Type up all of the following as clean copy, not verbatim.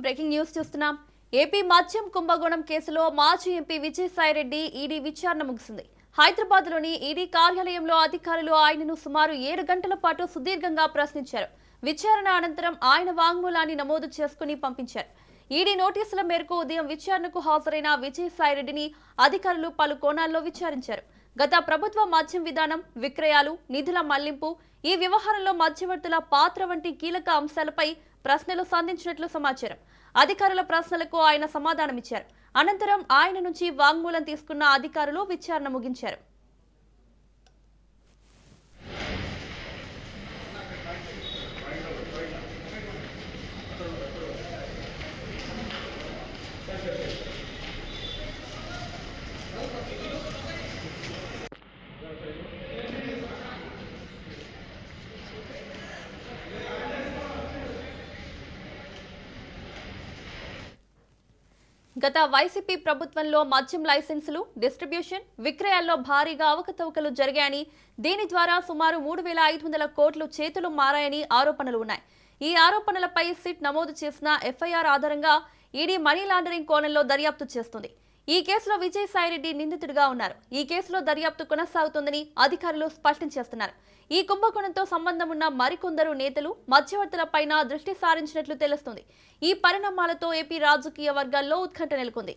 Breaking news చూస్తున్నాం. AP మద్యం కుంభకోణం కేసులో మాజీ ఎంపీ విజయసాయిరెడ్డి ఈడీ విచారణ ముగిసింది. హైదరాబాద్లోని ఈడీ కార్యాలయంలో అధికారులు ఆయనను సుమారు 7 గంటల పాటు సుదీర్ఘంగా ప్రశ్నించారు. విచారణ అనంతరం ఆయన వాంగ్మూలాన్ని నమోదు చేసుకుని పంపించారు. ఈడీ నోటీసుల మేరకు ఉదయం విచారణకు హాజరైన విజయసాయిరెడ్డిని అధికారులు పలు కోణాల్లో విచారించారు. గత ప్రభుత్వ మద్యం విధానం, విక్రయాలు, నిధుల మళ్లింపు, ఈ వ్యవహారంలో మధ్యవర్తుల పాత్ర వంటి కీలక అంశాలపై ప్రశ్నలు సంధించినట్లు సమాచారం. అధికారుల ప్రశ్నలకు ఆయన సమాధానమిచ్చారు. అనంతరం ఆయన నుంచి వాంగ్మూలం తీసుకున్న అధికారులు విచారణ ముగించారు. గత వైసీపీ ప్రభుత్వంలో మద్యం లైసెన్సులు, డిస్ట్రిబ్యూషన్, విక్రయాల్లో భారీగా అవకతవకలు జరిగాయని, దీని ద్వారా సుమారు 3,500 కోట్లు చేతులు మారాయని ఆరోపణలు ఉన్నాయి. ఈ ఆరోపణలపై సిట్ నమోదు చేసిన ఎఫ్ఐఆర్ ఆధారంగా ఈడీ మనీ లాండరింగ్ కోణంలో దర్యాప్తు చేస్తుంది. ఈ కేసులో విజయసాయిరెడ్డి నిందితుడిగా ఉన్నారు. ఈ కేసులో దర్యాప్తు కొనసాగుతుందని అధికారులు స్పష్టం చేస్తున్నారు. ఈ కుంభకోణంతో సంబంధం ఉన్న మరికొందరు నేతలు, మధ్యవర్తులపైన దృష్టి సారించినట్లు తెలుస్తుంది. ఈ పరిణామాలతో ఏపీ రాజకీయ వర్గాల్లో ఉత్కంఠ నెలకొంది.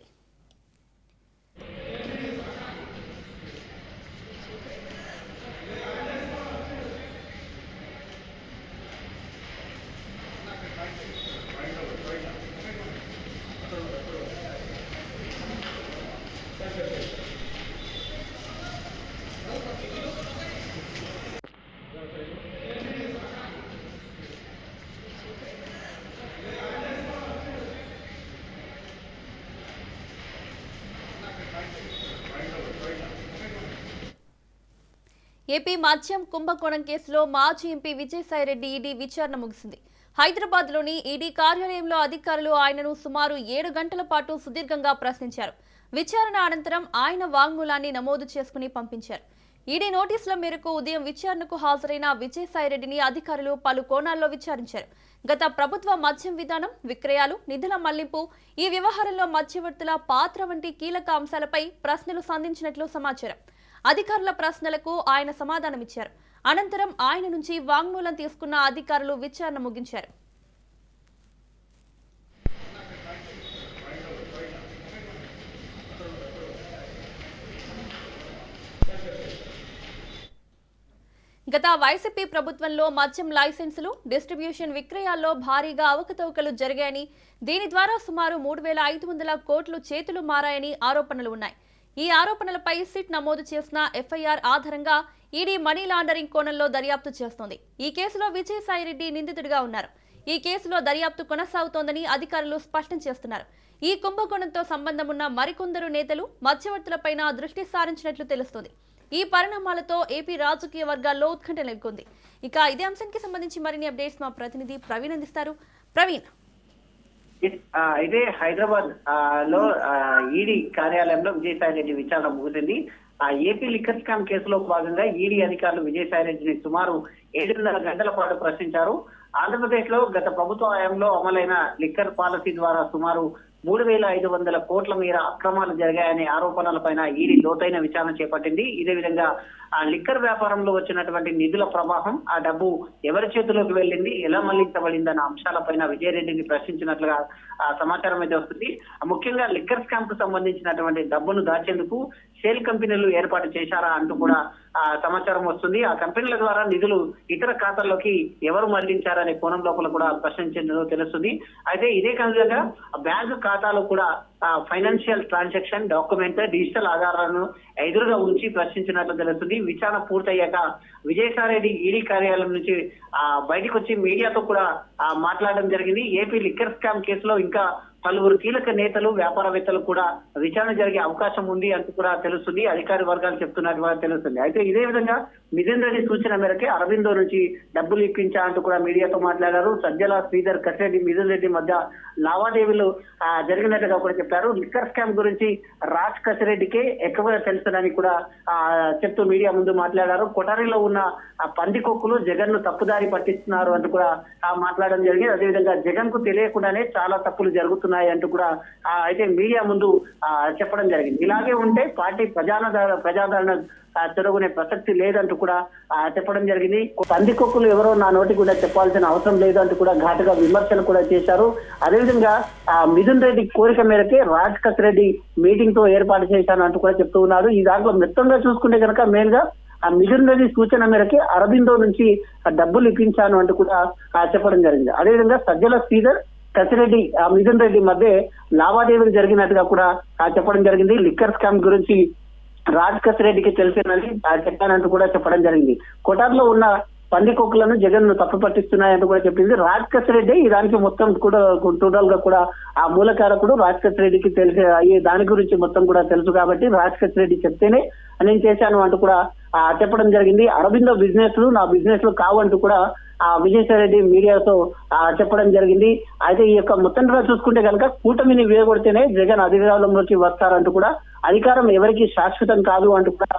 ఏపీ మద్యం కుంభకోణం కేసులో మాజీ ఎంపీ విజయసాయిరెడ్డి ఈడీ విచారణ ముగిసింది. హైదరాబాద్లోని ఈడీ కార్యాలయంలో అధికారులు ఆయనను సుమారు 7 గంటల పాటు సుదీర్ఘంగా ప్రశ్నించారు. విచారణ అనంతరం ఆయన వాంగ్మూలాన్ని నమోదు చేసుకుని పంపించారు. ఈడీ నోటీసుల మేరకు ఉదయం విచారణకు హాజరైన విజయసాయిరెడ్డిని అధికారులు పలు కోణాల్లో విచారించారు. గత ప్రభుత్వ మద్యం విధానం, విక్రయాలు, నిధుల మళ్లింపు, ఈ వ్యవహారంలో మధ్యవర్తుల పాత్ర వంటి కీలక అంశాలపై ప్రశ్నలు సంధించినట్లు సమాచారం. అధికారుల ప్రశ్నలకు ఆయన సమాధానమిచ్చారు. అనంతరం ఆయన నుంచి వాంగ్మూలం తీసుకున్న అధికారులు విచారణ ముగించారు. గత వైసీపీ ప్రభుత్వంలో మద్యం లైసెన్సులు, డిస్ట్రిబ్యూషన్, విక్రయాల్లో భారీగా అవకతవకలు జరిగాయని, దీని ద్వారా సుమారు 3,500 కోట్లు చేతులు మారాయని ఆరోపణలు ఉన్నాయి. ఈ ఆరోపణలపై సిట్ నమోదు చేసిన ఎఫ్ఐఆర్ ఆధారంగా ఈడీ మనీ లాండరింగ్ కోణంలో దర్యాప్తు చేస్తోంది. ఈ కేసులో విజయసాయిరెడ్డి నిందితుడిగా ఉన్నారు. ఈ కేసులో దర్యాప్తు కొనసాగుతోందని అధికారులు స్పష్టం చేస్తున్నారు. ఈ కుంభకోణంతో సంబంధం ఉన్న మరికొందరు నేతలు, మధ్యవర్తులపైన దృష్టి సారించినట్లు తెలుస్తోంది. ఈ పరిణామాలతో ఏపీ రాజకీయ వర్గాల్లో ఉత్కంఠ నెలకొంది. ఇక ఇదే అంశానికి సంబంధించి మరిన్ని అప్డేట్స్ మా ప్రతినిధి ప్రవీణ్ అందిస్తారు. ప్రవీణ్, అయితే హైదరాబాద్ లో ఈడీ కార్యాలయంలో విజయసాయిరెడ్డి విచారణ ముగిసింది. ఏపీ లిక్కర్ స్కామ్ కేసులో భాగంగా ఈడీ అధికారులు విజయసాయిరెడ్డిని సుమారు 7.5 గంటల పాటు ప్రశ్నించారు. ఆంధ్రప్రదేశ్ లో గత ప్రభుత్వ హయాంలో అమలైన లిక్కర్ పాలసీ ద్వారా సుమారు 3,500 కోట్ల మేర అక్రమాలు జరిగాయనే ఆరోపణలపైన ఈడీ లోతైన విచారణ చేపట్టింది. ఇదే విధంగా ఆ లిక్కర్ వ్యాపారంలో వచ్చినటువంటి నిధుల ప్రవాహం, ఆ డబ్బు ఎవరి చేతుల్లోకి వెళ్ళింది, ఎలా మళ్లించబడింది అన్న అంశాలపైన విజయరెడ్డిని ప్రశ్నించినట్లుగా సమాచారం అయితే వస్తుంది. ముఖ్యంగా లిక్కర్ స్కామ్ కు సంబంధించినటువంటి డబ్బును దాచేందుకు సేల్ కంపెనీలు ఏర్పాటు చేశారా అంటూ కూడా సమాచారం వస్తుంది. ఆ కంపెనీల ద్వారా నిధులు ఇతర ఖాతాల్లోకి ఎవరు మళ్లించారనే కోణం లోపల కూడా ప్రశ్నించినట్లు తెలుస్తుంది. అయితే ఇదే కారణంగా బ్యాంకు ఖాతాలో కూడా ఫైనాన్షియల్ ట్రాన్సాక్షన్ డాక్యుమెంట్, డిజిటల్ ఆధారాలను ఎదురుగా ఉంచి ప్రశ్నించినట్లు తెలుస్తుంది. విచారణ పూర్తయ్యాక విజయసాయిరెడ్డి ఈడీ కార్యాలయం నుంచి బయటకు వచ్చి మీడియాతో కూడా మాట్లాడడం జరిగింది. ఏపీ లిక్కర్ స్కామ్ కేసులో ఇంకా పలువురు కీలక నేతలు వ్యాపారవేత్తలు కూడా విచారణ జరిగే అవకాశం ఉంది అంటూ కూడా తెలుస్తుంది. అధికార వర్గాలు చెప్తున్నట్టు కూడా తెలుస్తుంది. అయితే ఇదే విధంగా మిథున్ రెడ్డి సూచన మేరకే అరబిందో నుంచి డబ్బులు ఇప్పించా అంటూ కూడా మీడియాతో మాట్లాడారు. సజ్జల శ్రీధర్ కసిరెడ్డి మిథున్ రెడ్డి మధ్య లావాదేవీలు జరిగినట్టుగా కూడా చెప్పారు. లిక్కర్ స్కామ్ గురించి రాజ్ కసిరెడ్డికే ఎక్కువ తెలుసునని కూడా చెప్తూ మీడియా ముందు మాట్లాడారు. కొటారిలో ఉన్న పందికొక్కులు జగన్ ను తప్పుదారి పట్టిస్తున్నారు అంటూ కూడా మాట్లాడడం జరిగింది. అదేవిధంగా జగన్ కు తెలియకుండానే చాలా తప్పులు జరుగుతున్నాయి అంటూ కూడా అయితే మీడియా ముందు చెప్పడం జరిగింది. ఇలాగే ఉంటే పార్టీ ప్రజాదరణ చెరగొనే ప్రసక్తి లేదంటూ కూడా చెప్పడం జరిగింది. పందికొక్కులు ఎవరో నా నోటి కూడా చెప్పాల్సిన అవసరం లేదంటూ కూడా ఘాటుగా విమర్శలు కూడా చేశారు. అదేవిధంగా మిథున్ రెడ్డి కోరిక మేరకే రాజ్ కసిరెడ్డి మీటింగ్ తో ఏర్పాటు చేశాను అంటూ కూడా చెప్తూ ఉన్నారు. ఈ దాంట్లో మొత్తంగా చూసుకుంటే కనుక మెయిన్ గా మిథున్ రెడ్డి సూచన మేరకే అరబిందో నుంచి డబ్బులు ఇప్పించాను అంటూ కూడా చెప్పడం జరిగింది. అదేవిధంగా సజ్జల శ్రీధర్ కసిరెడ్డి మిథున్ రెడ్డి మధ్య లావాదేవీలు జరిగినట్టుగా కూడా చెప్పడం జరిగింది. లిక్కర్ స్కామ్ గురించి రాజ్ కసిరెడ్డికి తెలిసినది చెప్పానంటూ కూడా చెప్పడం జరిగింది. కొటార్లో ఉన్న పందికొక్కులను జగన్ ను తప్పు పట్టిస్తున్నాయంటూ కూడా చెప్పింది. రాజ్ కసిరెడ్డి ఈ దానికి మొత్తం కూడా టోటల్ గా కూడా ఆ మూలకారకుడు రాజ్ కసిరెడ్డికి తెలిసి దాని గురించి మొత్తం కూడా తెలుసు కాబట్టి రాజ్ కసిరెడ్డి చెప్తేనే నేను చేశాను అంటూ కూడా చెప్పడం జరిగింది. అరబిందో బిజినెస్ లు నా బిజినెస్ లు కావంటూ కూడా విజయసాయి రెడ్డి మీడియాతో చెప్పడం జరిగింది. అయితే ఈ యొక్క మొత్తంగా చూసుకుంటే కనుక కూటమిని వేయగొడితేనే జగన్ అధికారంలోకి వస్తారంటూ కూడా అధికారం ఎవరికి శాశ్వతం కాదు అంటూ కూడా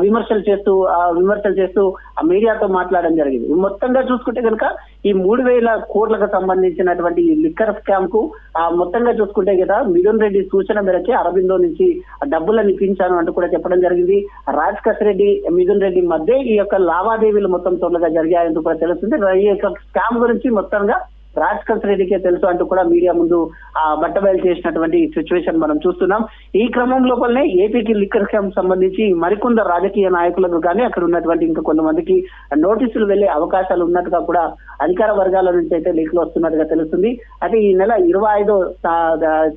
విమర్శలు చేస్తూ మీడియాతో మాట్లాడడం జరిగింది. మొత్తంగా చూసుకుంటే కనుక ఈ 3,000 కోట్లకు సంబంధించినటువంటి లిక్కర్ స్కామ్ కు మొత్తంగా చూసుకుంటే కదా మిథున్ రెడ్డి సూచన మేరకే అరబిందో నుంచి డబ్బులను ఇప్పించాను అంటూ కూడా చెప్పడం జరిగింది. రాజ్ కసిరెడ్డి మిథున్ రెడ్డి మధ్య ఈ యొక్క లావాదేవీలు మొత్తం తొందరగా జరిగాయంటూ కూడా తెలుస్తుంది. ఈ యొక్క స్కామ్ గురించి మొత్తంగా రాజ్ కసిరెడ్డికే తెలుసు అంటూ కూడా మీడియా ముందు బట్టబయలు చేసినటువంటి సిచ్యువేషన్ మనం చూస్తున్నాం. ఈ క్రమం లోపలనే ఏపీకి లిక్కర్ స్కామ్ సంబంధించి మరికొందరు రాజకీయ నాయకులకు కానీ అక్కడ ఉన్నటువంటి ఇంకా కొంతమందికి నోటీసులు వెళ్లే అవకాశాలు ఉన్నట్టుగా కూడా అధికార వర్గాల నుంచి అయితే లీకులు వస్తున్నట్టుగా తెలుస్తుంది. అయితే ఈ నెల 25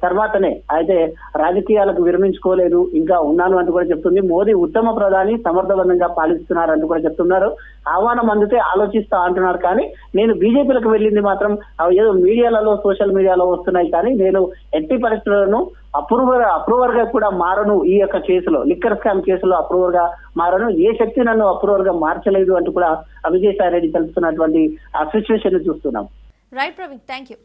తర్వాతనే అయితే రాజకీయాలకు విరమించుకోలేదు ఇంకా ఉన్నాను అంటూ కూడా చెప్తుంది. మోదీ ఉత్తమ ప్రధాని సమర్థవంతంగా పాలిస్తున్నారు అంటూ కూడా చెప్తున్నారు. ఆహ్వానం అందితే ఆలోచిస్తా అంటున్నారు. కానీ నేను బీజేపీలకు వెళ్ళింది మాత్రం ఏదో మీడియాలలో సోషల్ మీడియాలో వస్తున్నాయి. కానీ నేను ఎట్టి పరిస్థితులను అప్రూవర్ గా కూడా మారను. ఈ యొక్క కేసులో లిక్కర్ స్కామ్ కేసులో అప్రూవర్ గా మారను. ఏ శక్తి నన్ను అప్రూవర్ గా మార్చలేదు అంటూ కూడా విజయసాయి రెడ్డి తెలుపుతున్నటువంటి ఆ సిచ్యువేషన్ చూస్తున్నాం. Right Praveen, thank you.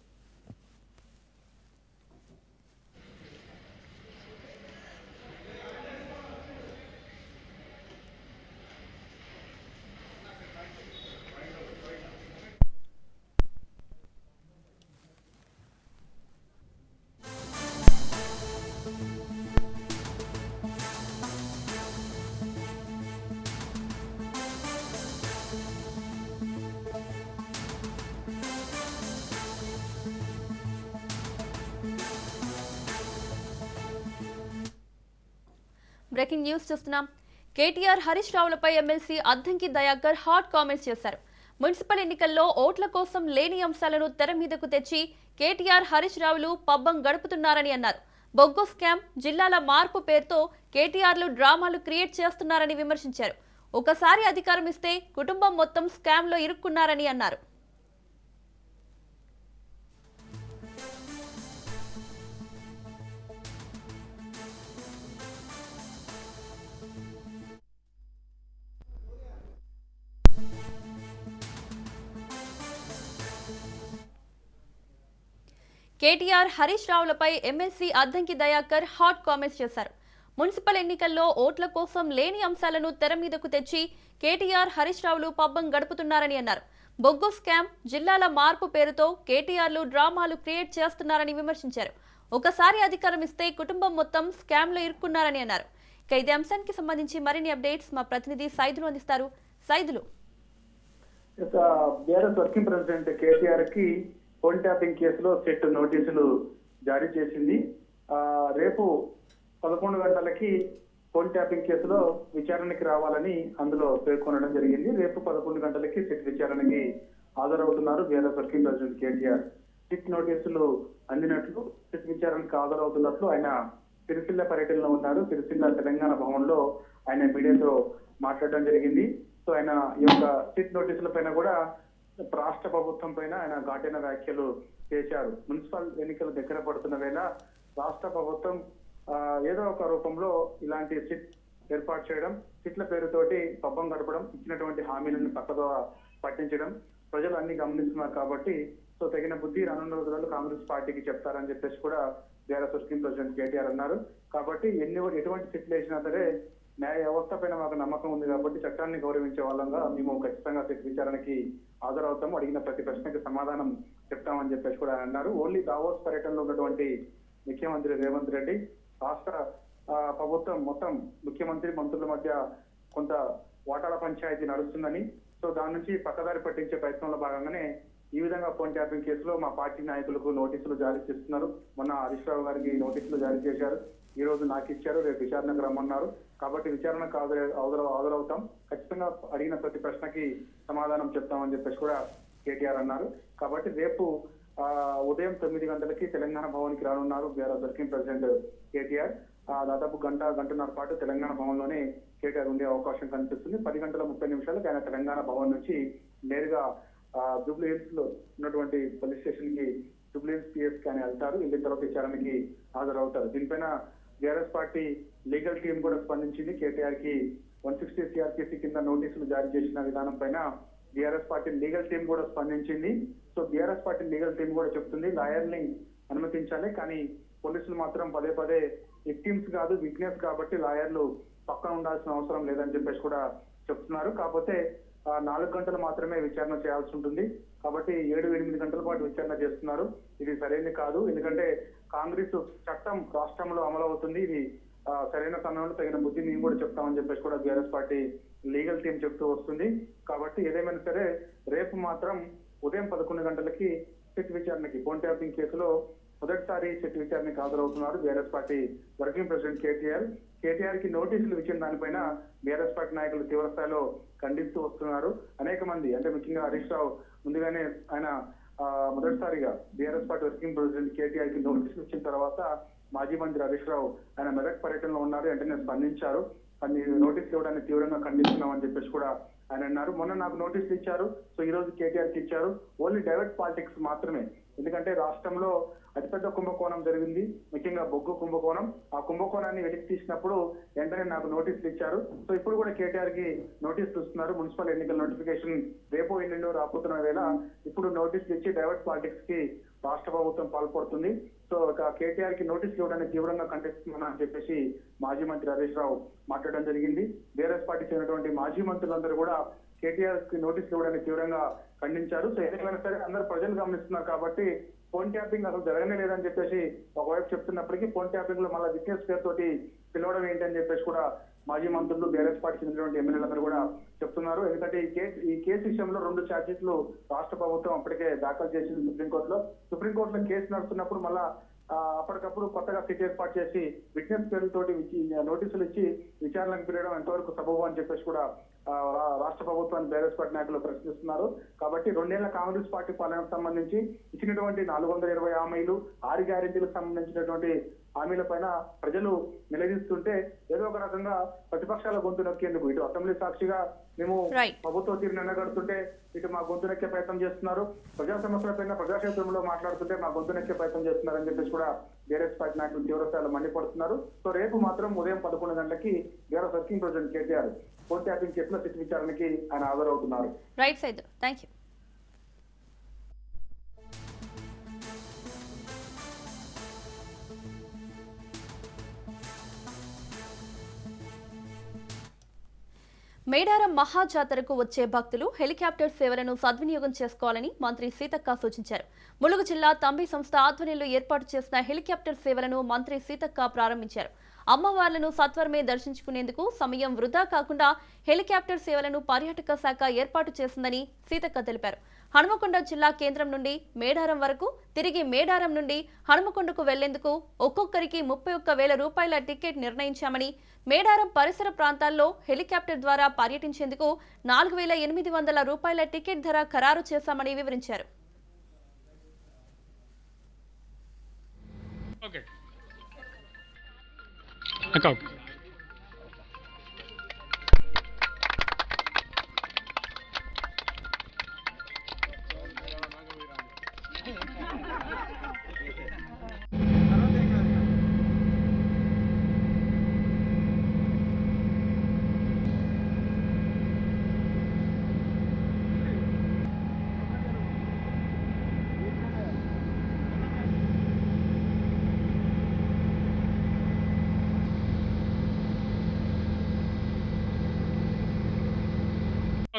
Breaking news చూస్తున్నాం. కేటీఆర్ హరీష్ రావులపై MLC Addanki Dayakar hot comments చేశారు. మున్సిపల్ ఎన్నికల్లో ఓట్ల కోసం లేని అంశాలను తెర మీదకు తెచ్చి కేటీఆర్ హరీష్ రావులు పబ్బం గడుపుతున్నారని అన్నారు. బొగ్గు స్కామ్, జిల్లాల మార్పు పేరుతో కేటీఆర్లు డ్రామాలు క్రియేట్ చేస్తున్నారని విమర్శించారు. ఒకసారి అధికారం ఇస్తే కుటుంబం మొత్తం స్కామ్ లో ఇరుక్కున్నారని అన్నారు. కేటీఆర్ హరీష్ రావులపై MLC Addanki Dayakar hot comments చేశారు. మున్సిపల్ ఎన్నికల్లో ఓట్ల కోసం లేని అంశాలను తెర మీదకు తెచ్చి కేటీఆర్ హరీష్ రావులు పబ్బం గడుపుతున్నారని అన్నారు. బొగ్గు స్కామ్, జిల్లాల మార్పు పేరుతో కేటీఆర్లు డ్రామాలు క్రియేట్ చేస్తున్నారని విమర్శించారు. ఒకసారి అధికారం ఇస్తే కుటుంబం మొత్తం స్కామ్ లో ఇరుక్కున్నారని అన్నారు. ఇక ఇదే అంశానికి సంబంధించి మరిన్ని అప్డేట్స్ మా ప్రతినిధి సైదులు అందిస్తారు. Saidulu, BRS working president KTR కి ఫోన్ ట్యాపింగ్ కేసులో సెట్ నోటీసులు జారీ చేసింది. రేపు 11 గంటలకి ఫోన్ ట్యాపింగ్ కేసులో విచారణకి రావాలని అందులో పేర్కొనడం జరిగింది. రేపు 11 గంటలకి సిట్ విచారణకి హాజరవుతున్నారు BRS working president KTR. SIT నోటీసులు అందినట్లు, సిట్ విచారణకు హాజరవుతున్నట్లు ఆయన సిరిసిల్ల పర్యటనలో ఉన్నారు. సిరిసిల్ల తెలంగాణ భవన్లో ఆయన మీడియాతో మాట్లాడడం జరిగింది. సో ఆయన ఈ యొక్క సిట్ నోటీసుల పైన కూడా రాష్ట్ర ప్రభుత్వం పైన ఆయన ఘాటైన వ్యాఖ్యలు చేశారు. మున్సిపల్ ఎన్నికలు దగ్గర పడుతున్న వేళ రాష్ట్ర ప్రభుత్వం ఏదో ఒక రూపంలో ఇలాంటి సిట్ ఏర్పాటు చేయడం, సిట్ల పేరుతోటి పబ్బం గడపడం, ఇచ్చినటువంటి హామీలను పక్కదో పట్టించడం ప్రజలు అన్ని గమనిస్తున్నారు కాబట్టి సో తగిన బుద్ధి రానున్న రోజులలో కాంగ్రెస్ పార్టీకి చెప్తారని చెప్పేసి కూడా బీఆర్ఎస్ వర్కింగ్ ప్రెసిడెంట్ కేటీఆర్ అన్నారు. కాబట్టి ఎటువంటి సిట్లు వేసినా సరే న్యాయ వ్యవస్థ పైన మాకు నమ్మకం ఉంది కాబట్టి చట్టాన్ని గౌరవించే వాళ్ళంగా మేము ఖచ్చితంగా సిట్ విచారణకి హాజరవుతాము, అడిగిన ప్రతి ప్రశ్నకి సమాధానం చెప్తామని చెప్పేసి కూడా అన్నారు. ఓన్లీ దావోస్ పర్యటనలో ఉన్నటువంటి ముఖ్యమంత్రి రేవంత్ రెడ్డి రాష్ట్ర ప్రభుత్వం మొత్తం ముఖ్యమంత్రి మంత్రుల మధ్య కొంత వాటాల పంచాయతీ నడుస్తుందని, సో దాని నుంచి పక్కదారి పట్టించే ప్రయత్నంలో భాగంగానే ఈ విధంగా ఫోన్ ట్యాపింగ్ కేసులో మా పార్టీ నాయకులకు నోటీసులు జారీ చేస్తున్నారు. మొన్న హరీష్ రావు గారికి నోటీసులు జారీ చేశారు, ఈ రోజు నాకు ఇచ్చారు, రేపు విచారణకు రమ్మన్నారు. కాబట్టి విచారణకు హాజరవుతాం, ఖచ్చితంగా అడిగిన ప్రతి ప్రశ్నకి సమాధానం చెప్తామని చెప్పేసి కూడా కేటీఆర్ అన్నారు. కాబట్టి రేపు ఉదయం 9 గంటలకి తెలంగాణ భవన్ కి రానున్నారు బీఆర్ఎస్ వర్కింగ్ ప్రెసిడెంట్ కేటీఆర్. దాదాపు గంటన్నర పాటు తెలంగాణ భవన్ లోనే కేటీఆర్ ఉండే అవకాశం కనిపిస్తుంది. 10:30 ఆయన తెలంగాణ భవన్ నుంచి నేరుగా జూబ్లీ హిల్స్ లో ఉన్నటువంటి పోలీస్ స్టేషన్ కి జూబ్లీ హిల్స్ పిఎస్ కి ఆయన వెళ్తారు. వెళ్ళిన తర్వాత విచారణకి హాజరవుతారు. దీనిపైన బీఆర్ఎస్ పార్టీ లీగల్ టీం కూడా స్పందించింది. కేటీఆర్ కి 160 సిఆర్పిసి కింద నోటీసులు జారీ చేసిన విధానం పైన బీఆర్ఎస్ పార్టీ లీగల్ టీం కూడా స్పందించింది. So BRS party legal team కూడా చెప్తుంది లాయర్ని అనుమతించాలి, కానీ పోలీసులు మాత్రం పదే విక్టిమ్స్ కాదు విట్నెస్ కాబట్టి లాయర్లు పక్కన ఉండాల్సిన అవసరం లేదని చెప్పేసి కూడా చెప్తున్నారు. కాకపోతే 4 గంటలు మాత్రమే విచారణ చేయాల్సి ఉంటుంది. కాబట్టి 7-8 గంటల పాటు విచారణ చేస్తున్నారు. ఇది సరైనది కాదు, ఎందుకంటే కాంగ్రెస్ చట్టం రాష్ట్రంలో అమలు అవుతుంది. ఇది సరైన సమయంలో తగిన బుద్ధి మేము కూడా చెప్తామని చెప్పేసి కూడా బీఆర్ఎస్ పార్టీ లీగల్ టీం చెప్తూ వస్తుంది. కాబట్టి ఏదేమైనా సరే రేపు మాత్రం ఉదయం 11 గంటలకి సిట్ విచారణకి ఫోన్ ట్యాపింగ్ కేసులో మొదటిసారి సిట్ విచారణకి హాజరవుతున్నారు BRS party working president KTR కి నోటీసులు ఇచ్చిన దానిపైన బీఆర్ఎస్ పార్టీ నాయకులు తీవ్రస్థాయిలో ఖండిస్తూ వస్తున్నారు. అనేక మంది అంటే ముఖ్యంగా హరీష్ రావు ముందుగానే ఆయన మొదటిసారిగా BRS party working president KTR కి నోటీసులు ఇచ్చిన తర్వాత మాజీ మంత్రి హరీష్ రావు ఆయన మెదక్ పర్యటనలో ఉన్నారు, వెంటనే స్పందించారు. నోటీసులు ఇవ్వడాన్ని తీవ్రంగా ఖండిస్తున్నామని చెప్పేసి కూడా ఆయన అన్నారు. మొన్న నాకు నోటీసులు ఇచ్చారు, సో ఈ రోజు కేటీఆర్ కి ఇచ్చారు. ఓన్లీ డైవర్ట్ పాలిటిక్స్ మాత్రమే, ఎందుకంటే రాష్ట్రంలో అతిపెద్ద కుంభకోణం జరిగింది, ముఖ్యంగా బొగ్గు కుంభకోణం. ఆ కుంభకోణాన్ని వెలికి తీసినప్పుడు వెంటనే నాకు నోటీసులు ఇచ్చారు. సో ఇప్పుడు కూడా కేటీఆర్ కి నోటీసులు ఇస్తున్నారు. మున్సిపల్ ఎన్నికల నోటిఫికేషన్ రేపో ఎల్లుండో రాబోతున్న వేళ ఇప్పుడు నోటీసులు ఇచ్చి డైవర్ట్ పాలిటిక్స్ కి రాష్ట్ర ప్రభుత్వం పాల్పడుతుంది. సో కేటీఆర్ కి నోటీసులు ఇవ్వడానికి తీవ్రంగా ఖండిస్తున్నా అని చెప్పేసి మాజీ మంత్రి హరీష్ రావు మాట్లాడడం జరిగింది. బీఆర్ఎస్ పార్టీ చెందినటువంటి మాజీ మంత్రులందరూ కూడా కేటీఆర్ కి నోటీసులు ఇవ్వడానికి తీవ్రంగా ఖండించారు. సో ఏదైనా సరే అందరూ ప్రజలు గమనిస్తున్నారు కాబట్టి ఫోన్ ట్యాపింగ్ అసలు జరగనే లేదని చెప్పేసి ఒకవైపు చెప్తున్నప్పటికీ ఫోన్ ట్యాపింగ్ లో మళ్ళీ విట్నెస్ పేరుతోటి పిలవడం ఏంటి అని చెప్పేసి కూడా మాజీ మంత్రులు బీఆర్ఎస్ పార్టీ చెందినటువంటి ఎమ్మెల్యేలందరూ కూడా చెప్తున్నారు. ఎందుకంటే ఈ కేసు విషయంలో 2 ఛార్జీలు రాష్ట్ర ప్రభుత్వం అప్పటికే దాఖలు చేసింది సుప్రీంకోర్టులో కేసు నడుస్తున్నప్పుడు మళ్ళా అప్పటికప్పుడు కొత్తగా సిట్ ఏర్పాటు చేసి విట్నెస్ పేరుతోటి నోటీసులు ఇచ్చి విచారణకు పిలవడం ఎంతవరకు సబబు అని చెప్పేసి కూడా రాష్ట్ర ప్రభుత్వాన్ని బీఆర్ఎస్ పార్టీ నాయకులు ప్రశ్నిస్తున్నారు. కాబట్టి 2 ఏళ్ల కాంగ్రెస్ పార్టీ పాలనకు సంబంధించి ఇచ్చినటువంటి 420 హామీలు 6 గ్యారెంటీలకు సంబంధించినటువంటి హామీల పైన ప్రజలు నిలదీస్తుంటే ఏదో ఒక రకంగా ప్రతిపక్షాల గొంతు నొక్కేందుకు ఇటు అసెంబ్లీ సాక్షిగా మేము ప్రభుత్వ తీరును ఎండగడుతుంటే ఇటు మా గొంతు నొక్కే ప్రయత్నం చేస్తున్నారు, ప్రజా సమస్యల పైన ప్రజాక్షేత్రంలో మాట్లాడుతుంటే మా గొంతు నొక్కే ప్రయత్నం చేస్తున్నారు అని చెప్పేసి కూడా బీఆర్ఎస్ పార్టీ నాయకులు తీవ్రస్థాయిలో మండిపడుతున్నారు. సో రేపు మాత్రం ఉదయం 11 గంటలకి BRS working president KTR phone tapping కేసులో సిట్ విచారణకి ఆయన హాజరవుతున్నారు. Right side, thank you. Medaram మహాజాతరకు వచ్చే భక్తులు హెలికాప్టర్ సేవలను సద్వినియోగం చేసుకోవాలని మంత్రి సీతక్క సూచించారు. ములుగు జిల్లా తంబి సంస్థ ఆధ్వర్యంలో ఏర్పాటు చేసిన హెలికాప్టర్ సేవలను మంత్రి సీతక్క ప్రారంభించారు. అమ్మవార్లను సత్వరమే దర్శించుకునేందుకు సమయం వృధా కాకుండా హెలికాప్టర్ సేవలను పర్యాటక శాఖ ఏర్పాటు చేసిందని సీతక్క తెలిపారు. హనుమకొండ జిల్లా కేంద్రం నుండి మేడారం వరకు, తిరిగి మేడారం నుండి హనుమకొండకు వెళ్లేందుకు ఒక్కొక్కరికి 31,000 రూపాయల టికెట్ నిర్ణయించామని, మేడారం పరిసర ప్రాంతాల్లో హెలికాప్టర్ ద్వారా పర్యటించేందుకు 4,800 రూపాయల టికెట్ ధర ఖరారు చేశామని వివరించారు.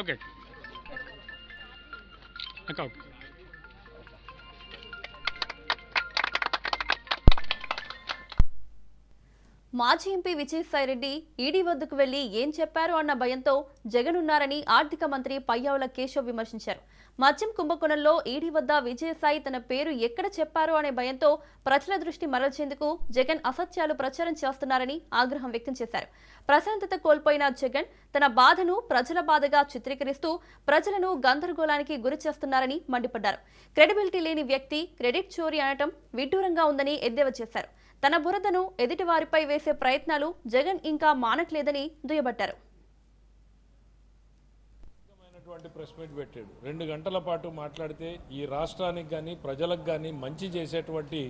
ఓకే అక్క ఓకే. మాజీ ఎంపీ విజయసాయిరెడ్డి ఈడీ వద్దకు వెళ్లి ఏం చెప్పారు అన్న భయంతో జగన్ ఉన్నారని ఆర్థిక మంత్రి పయ్యావుల కేశవ్ విమర్శించారు. మద్యం కుంభకోణంలో ఈడీ వద్ద విజయసాయి తన పేరు ఎక్కడ చెప్పారు అనే భయంతో ప్రజల దృష్టి మరల్చేందుకు జగన్ అసత్యాలు ప్రచారం చేస్తున్నారని ఆగ్రహం వ్యక్తం చేశారు. ప్రశాంతత కోల్పోయిన జగన్ తన బాధను ప్రజల బాధగా చిత్రీకరిస్తూ ప్రజలను గందరగోళానికి గురి చేస్తున్నారని మండిపడ్డారు. క్రెడిబిలిటీ లేని వ్యక్తి క్రెడిట్ చోరీ అనటం విడ్డూరంగా ఉందని ఎద్దేవా చేశారు. తన బురదను ఎదుటివారిపై వేసే ప్రయత్నాలు జగన్ ఇంకా మానట్లేదని దుయ్యబట్టారు. ప్రెస్ మీట్ పెట్టాడు. 2 గంటల పాటు మాట్లాడితే ఈ రాష్ట్రానికి కానీ ప్రజలకు కానీ మంచి చేసేటువంటి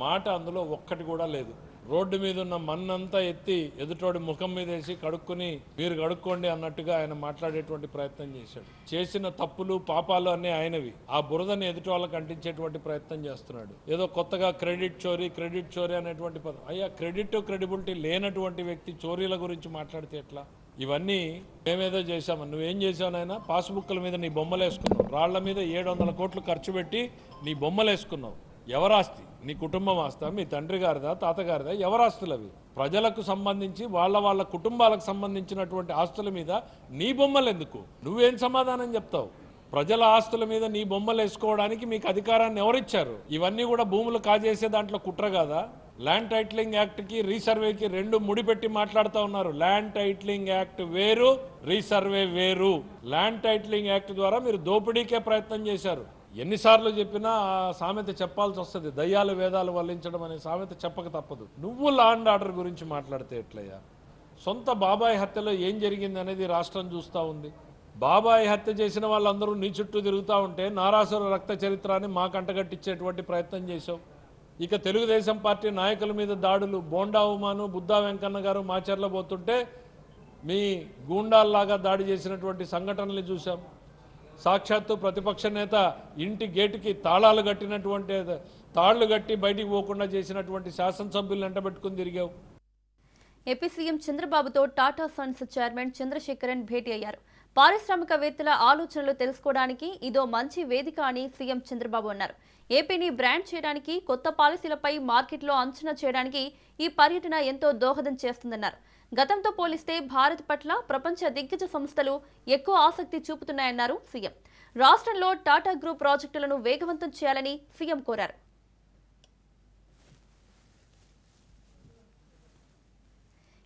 మాట అందులో ఒక్కటి కూడా లేదు. రోడ్డు మీద ఉన్న మన్నంతా ఎత్తి ఎదుటోడి ముఖం మీద వేసి కడుక్కొని మీరు కడుక్కోండి అన్నట్టుగా ఆయన మాట్లాడేటువంటి ప్రయత్నం చేశాడు. చేసిన తప్పులు పాపాలు అన్నీ ఆయనవి. ఆ బురదని ఎదుటి వాళ్ళకి అంటించేటువంటి ప్రయత్నం చేస్తున్నాడు. ఏదో కొత్తగా క్రెడిట్ చోరీ అనేటువంటి పదం. అయ్యా, క్రెడిట్ క్రెడిబిలిటీ లేనటువంటి వ్యక్తి చోరీల గురించి మాట్లాడితే ఎట్లా? ఇవన్నీ మేమేదో చేశామని నువ్వేం చేశావు నాయన? పాస్బుక్ల మీద నీ బొమ్మలు వేసుకున్నావు, రాళ్ల మీద 700 కోట్లు ఖర్చు పెట్టి నీ బొమ్మలు వేసుకున్నావు. ఎవరాస్తి? నీ కుటుంబం ఆస్తా? మీ తండ్రి గారిదా, తాతగారిదా? ఎవరాస్తులు అవి? ప్రజలకు సంబంధించి వాళ్ళ కుటుంబాలకు సంబంధించినటువంటి ఆస్తుల మీద నీ బొమ్మలు ఎందుకు? నువ్వేం సమాధానం చెప్తావు? ప్రజల ఆస్తుల మీద నీ బొమ్మలు వేసుకోవడానికి మీకు అధికారాన్ని ఎవరిచ్చారు? ఇవన్నీ కూడా భూములు కాజేసే దాంట్లో కుట్ర కాదా? ల్యాండ్ టైటిలింగ్ యాక్ట్కి రీసర్వేకి 2 ముడిపెట్టి మాట్లాడుతూ ఉన్నారు. ల్యాండ్ టైటిలింగ్ యాక్ట్ వేరు, రీసర్వే వేరు. ల్యాండ్ టైటిలింగ్ యాక్ట్ ద్వారా మీరు దోపిడీకే ప్రయత్నం చేశారు. ఎన్నిసార్లు చెప్పినా ఆ సామెత చెప్పాల్సి వస్తుంది. దయ్యాలు వేదాలు వల్లించడం అనే సామెత చెప్పక తప్పదు. నువ్వు లా అండ్ ఆర్డర్ గురించి మాట్లాడితే ఎట్లయ్యా? సొంత బాబాయ్ హత్యలో ఏం జరిగింది అనేది రాష్ట్రం చూస్తూ ఉంది. బాబాయ్ హత్య చేసిన వాళ్ళందరూ నీ చుట్టూ తిరుగుతూ ఉంటే నారాసుర రక్త చరిత్రాన్ని మాకు అంటగట్టించేటువంటి ప్రయత్నం చేశావు. ఇక తెలుగుదేశం పార్టీ నాయకుల మీద దాడులు, బోండా ఉమాను, బుద్దా వెంకన్న గారు మాచర్ల పోతుంటే మీ గూండాల్లాగా దాడి చేసినటువంటి సంఘటనలు చూసాం. సాక్షాత్తు ప్రతిపక్ష నేత ఇంటి గేటుకి తాళాలు కట్టి బయటికి పోకుండా చేసినటువంటి శాసనసభ్యులను ఎంటబెట్టుకుని తిరిగావు. ఏపీ సీఎం చంద్రబాబుతో టాటా సన్స్ చైర్మన్ చంద్రశేఖరన్ భేటీ అయ్యారు. పారిశ్రామికవేత్తల ఆలోచనలు తెలుసుకోవడానికి ఇదో మంచి వేదిక అని సీఎం చంద్రబాబు అన్నారు. ఏపీని బ్రాండ్ చేయడానికి, కొత్త పాలసీలపై మార్కెట్లో అంచనా చేయడానికి ఈ పర్యటన ఎంతో దోహదం చేస్తుందన్నారు. గతంతో పోలిస్తే భారత్ పట్ల ప్రపంచ దిగ్గజ సంస్థలు ఎక్కువ ఆసక్తి చూపుతున్నాయన్నారు సీఎం. రాష్ట్రంలో టాటా గ్రూప్ ప్రాజెక్టులను వేగవంతం చేయాలని సీఎం కోరారు.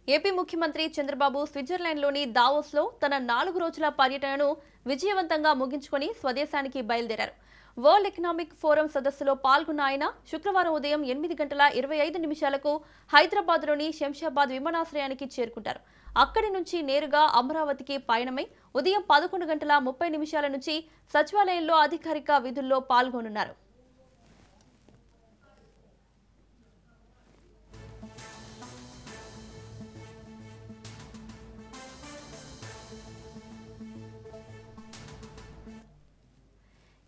ఏపీ ముఖ్యమంత్రి చంద్రబాబు స్విట్జర్లాండ్లోని దావోస్లో తన 4 రోజుల పర్యటనను విజయవంతంగా ముగించుకొని స్వదేశానికి బయలుదేరారు. వరల్డ్ ఎకనామిక్ ఫోరం సదస్సులో పాల్గొన్న ఆయన శుక్రవారం ఉదయం 8:25 హైదరాబాద్లోని శంషాబాద్ విమానాశ్రయానికి చేరుకుంటారు. అక్కడి నుంచి నేరుగా అమరావతికి పయనమై ఉదయం 11:30 నుంచి సచివాలయంలో అధికారిక విధుల్లో పాల్గొనున్నారు.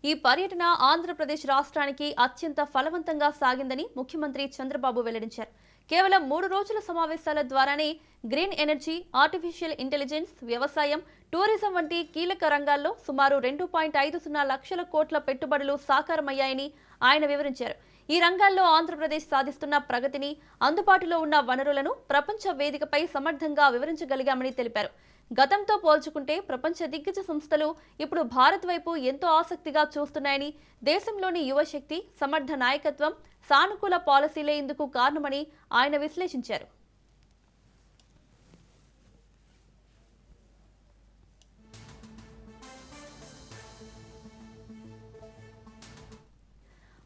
ఈ పర్యటన ఆంధ్రప్రదేశ్ రాష్ట్రానికి అత్యంత ఫలవంతంగా సాగిందని ముఖ్యమంత్రి చంద్రబాబు వెల్లడించారు. కేవలం 3 రోజుల సమావేశాల ద్వారానే గ్రీన్ ఎనర్జీ, ఆర్టిఫిషియల్ ఇంటెలిజెన్స్, వ్యవసాయం, టూరిజం వంటి కీలక రంగాల్లో సుమారు 2.50 లక్షల కోట్ల పెట్టుబడులు సాకారమయ్యాయని ఆయన వివరించారు. ఈ రంగాల్లో ఆంధ్రప్రదేశ్ సాధిస్తున్న ప్రగతిని, అందుబాటులో ఉన్న వనరులను ప్రపంచ వేదికపై సమర్థంగా వివరించగలిగామని తెలిపారు. గతంతో పోల్చుకుంటే ప్రపంచ దిగ్గజ సంస్థలు ఇప్పుడు భారత్ వైపు ఎంతో ఆసక్తిగా చూస్తున్నాయని, దేశంలోని యువశక్తి, సమర్థ నాయకత్వం, సానుకూల పాలసీలే ఇందుకు కారణమని ఆయన విశ్లేషించారు.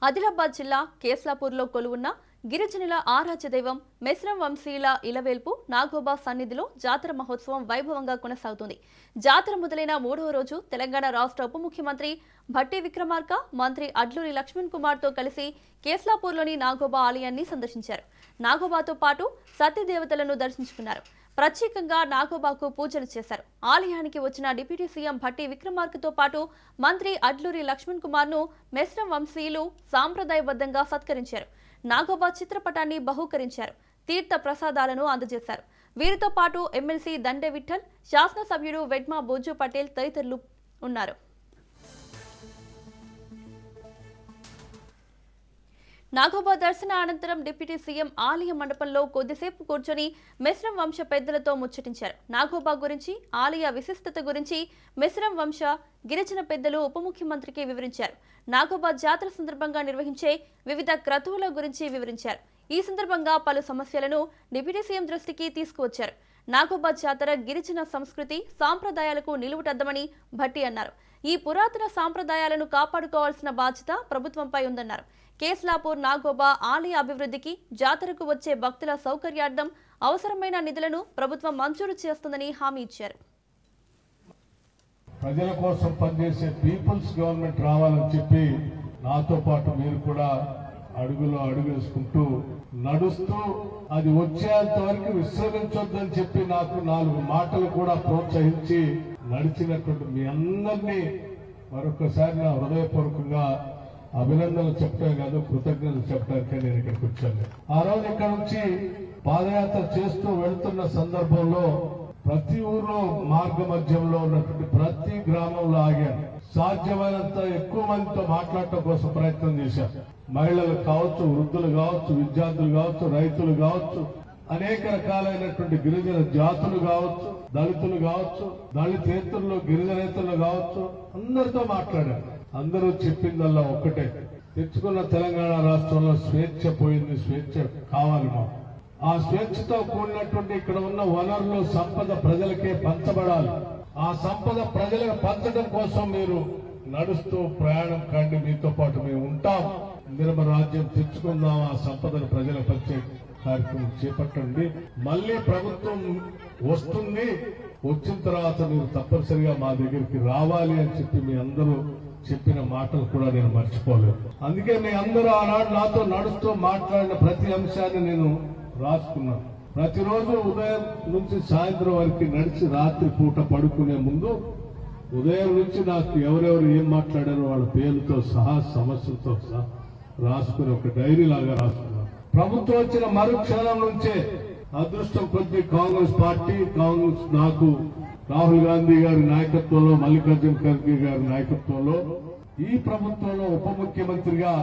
ఆదిలాబాద్ జిల్లా కేస్లాపూర్లో కొలువున్న గిరిజనుల ఆరాధ్య దైవం మెస్రం వంశీయుల ఇలవేల్పు నాగోబా సన్నిధిలో జాతర మహోత్సవం వైభవంగా కొనసాగుతుంది. జాతర మొదలైన 3వ రోజు తెలంగాణ రాష్ట్ర ఉప ముఖ్యమంత్రి భట్టి విక్రమార్క, మంత్రి అడ్లూరి లక్ష్మణ్ కుమార్తో కలిసి కేస్లాపూర్లోని నాగోబా ఆలయాన్ని సందర్శించారు. నాగోబాతో పాటు సత్యదేవతలను దర్శించుకున్నారు. ప్రత్యేకంగా నాగోబాకు పూజలు చేశారు. ఆలయానికి వచ్చిన డిప్యూటీ సీఎం భట్టి విక్రమార్కతో పాటు మంత్రి అడ్లూరి లక్ష్మణ్ కుమార్ను మెస్రం వంశీయులు సాంప్రదాయబద్ధంగా సత్కరించారు. నాగోబా చిత్రపటాన్ని బహూకరించారు. తీర్థ ప్రసాదాలను అందజేశారు. వీరితో పాటు ఎమ్మెల్సీ దండే విఠల్, శాసనసభ్యుడు వెడ్మా బోజు పటేల్ తదితరులు ఉన్నారు. నాగోబా దర్శన అనంతరం డిప్యూటీ సీఎం ఆలయ మండపంలో కొద్దిసేపు కూర్చొని మెస్రం వంశ పెద్దలతో ముచ్చటించారు. నాగోబా గురించి, ఆలయ విశిష్టత గురించి మెస్రం వంశ గిరిజన పెద్దలు ఉప ముఖ్యమంత్రికి వివరించారు. నాగోబా జాతర సందర్భంగా నిర్వహించే వివిధ క్రతువుల గురించి వివరించారు. ఈ సందర్భంగా పలు సమస్యలను డిప్యూటీ సీఎం దృష్టికి తీసుకువచ్చారు. నాగోబా జాతర గిరిజన సంస్కృతి సాంప్రదాయాలకు నిలువుటద్దమని భట్టి అన్నారు. ఈ పురాతన సాంప్రదాయాలను కాపాడుకోవాల్సిన బాధ్యత ప్రభుత్వంపై ఉందన్నారు. కేస్లాపూర్ నాగోబా ఆలయ అభివృద్ధికి, జాతరకు వచ్చే భక్తుల సౌకర్యార్థం అవసరమైన నిధులను ప్రభుత్వం మంజూరు చేస్తుందని హామీ ఇచ్చారు. ప్రజల కోసం పనిచేసే పీపుల్స్ గవర్నమెంట్ రావాలని చెప్పి నాతో పాటు మీరు కూడా అడుగులో అడుగు వేసుకుంటూ నడుస్తూ అది వచ్చేంత వరకు విశ్రమించొద్దని చెప్పి నాకు 4 మాటలు కూడా ప్రోత్సహించి నడిచినటువంటి మీ అందరినీ మరొకసారి నా హృదయపూర్వకంగా అభినందనలు చెప్పడం కాదు, కృతజ్ఞతలు చెప్పడానికే నేను ఇక్కడికి వచ్చాను. ఆ రోజు ఇక్కడ నుంచి పాదయాత్ర చేస్తూ వెళ్తున్న సందర్భంలో ప్రతి ఊర్లో మార్గ మధ్యంలో ఉన్నటువంటి ప్రతి గ్రామంలో ఆగాను. సాధ్యమైనంత ఎక్కువ మందితో మాట్లాడటం కోసం ప్రయత్నం చేశాను. మహిళలు కావచ్చు, వృద్ధులు కావచ్చు, విద్యార్థులు కావచ్చు, రైతులు కావచ్చు, అనేక రకాలైనటువంటి గిరిజన జాతులు కావచ్చు, దళితులు కావచ్చు, దళితేతరులు, గిరిజనేతరులు కావచ్చు, అందరితో మాట్లాడారు. అందరూ చెప్పిందల్లా ఒక్కటే, తెచ్చుకున్న తెలంగాణ రాష్ట్రంలో స్వేచ్ఛ పోయింది, స్వేచ్ఛ కావాలి మాకు. ఆ స్వేచ్ఛతో కూడినటువంటి ఇక్కడ ఉన్న వనరులు, సంపద ప్రజలకే పంచబడాలి. ఆ సంపద ప్రజలకు పంచడం కోసం మీరు నడుస్తూ ప్రయాణం కండి, మీతో పాటు మేము ఉంటాం. నిర్మల రాజ్యం తెచ్చుకుందాం, ఆ సంపదను ప్రజలకు పంచే కార్యక్రమం చేపట్టండి. మళ్ళీ ప్రభుత్వం వస్తుంది, వచ్చిన తర్వాత మీరు తప్పనిసరిగా మా దగ్గరికి రావాలి అని చెప్పి మీ అందరూ చెప్పిన మాటలు కూడా నేను మర్చిపోలేదు. అందుకే మీ అందరూ ఆనాడు నాతో నడుస్తూ మాట్లాడిన ప్రతి అంశాన్ని నేను రాసుకున్నాను. ప్రతిరోజు ఉదయం నుంచి సాయంత్రం వరకు నడిచి రాత్రి పూట పడుకునే ముందు ఉదయం నుంచి నాకు ఎవరెవరు ఏం మాట్లాడారో వాళ్ళ పేర్లతో సహా, సమస్యలతో సహా రాసుకుని ఒక డైరీ లాగా రాసుకున్నాను. ప్రభుత్వం వచ్చిన మరుక్షణం నుంచే అదృష్టం కొద్ది కాంగ్రెస్ పార్టీ, కాంగ్రెస్ నాకు రాహుల్ గాంధీ గారి నాయకత్వంలో, మల్లికార్జున ఖర్గే గారి నాయకత్వంలో ఈ ప్రభుత్వంలో ఉప ముఖ్యమంత్రిగా,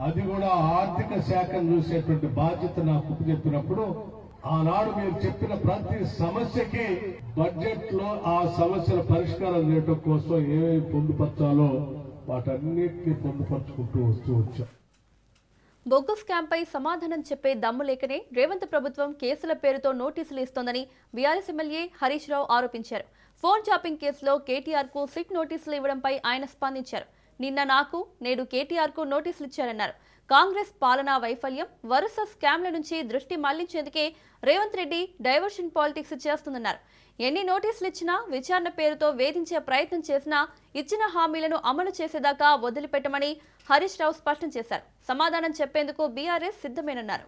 అది కూడా ఆర్థిక శాఖను చూసేటువంటి బాధ్యత నాకు చెప్పినప్పుడు ఆనాడు మీరు చెప్పిన ప్రతి సమస్యకి బడ్జెట్ లో ఆ సమస్యల పరిష్కారం చేయడం కోసం ఏమేమి పొందుపరచాలో వాటన్నిటినీ పొందుపరుచుకుంటూ వస్తూ వచ్చాం. బొగ్గు స్కామ్పై సమాధానం చెప్పే దమ్ము లేకనే రేవంత్ ప్రభుత్వం కేసుల పేరుతో నోటీసులు ఇస్తోందని బీఆర్ఎస్ ఎమ్మెల్యే హరీష్ రావు ఆరోపించారు. ఫోన్ షాపింగ్ కేసులో కేటీఆర్ కు సిట్ నోటీసులు ఇవ్వడంపై ఆయన స్పందించారు. నిన్న నాకు, నేడు కేటీఆర్ కు నోటీసులు ఇచ్చారన్నారు. కాంగ్రెస్ పాలనా వైఫల్యం, వరుస స్కామ్ల నుంచి దృష్టి మళ్లించేందుకే రేవంత్ రెడ్డి డైవర్షన్ పాలిటిక్స్ చేస్తుందన్నారు. ఎన్ని నోటీసులు ఇచ్చినా, విచారణ పేరుతో వేధించే ప్రయత్నం చేసినా ఇచ్చిన హామీలను అమలు చేసేదాకా వదిలిపెట్టమని హరీష్ రావు స్పష్టం చేశారు. సమాధానం చెప్పేందుకు బీఆర్ఎస్ సిద్ధమేనన్నారు.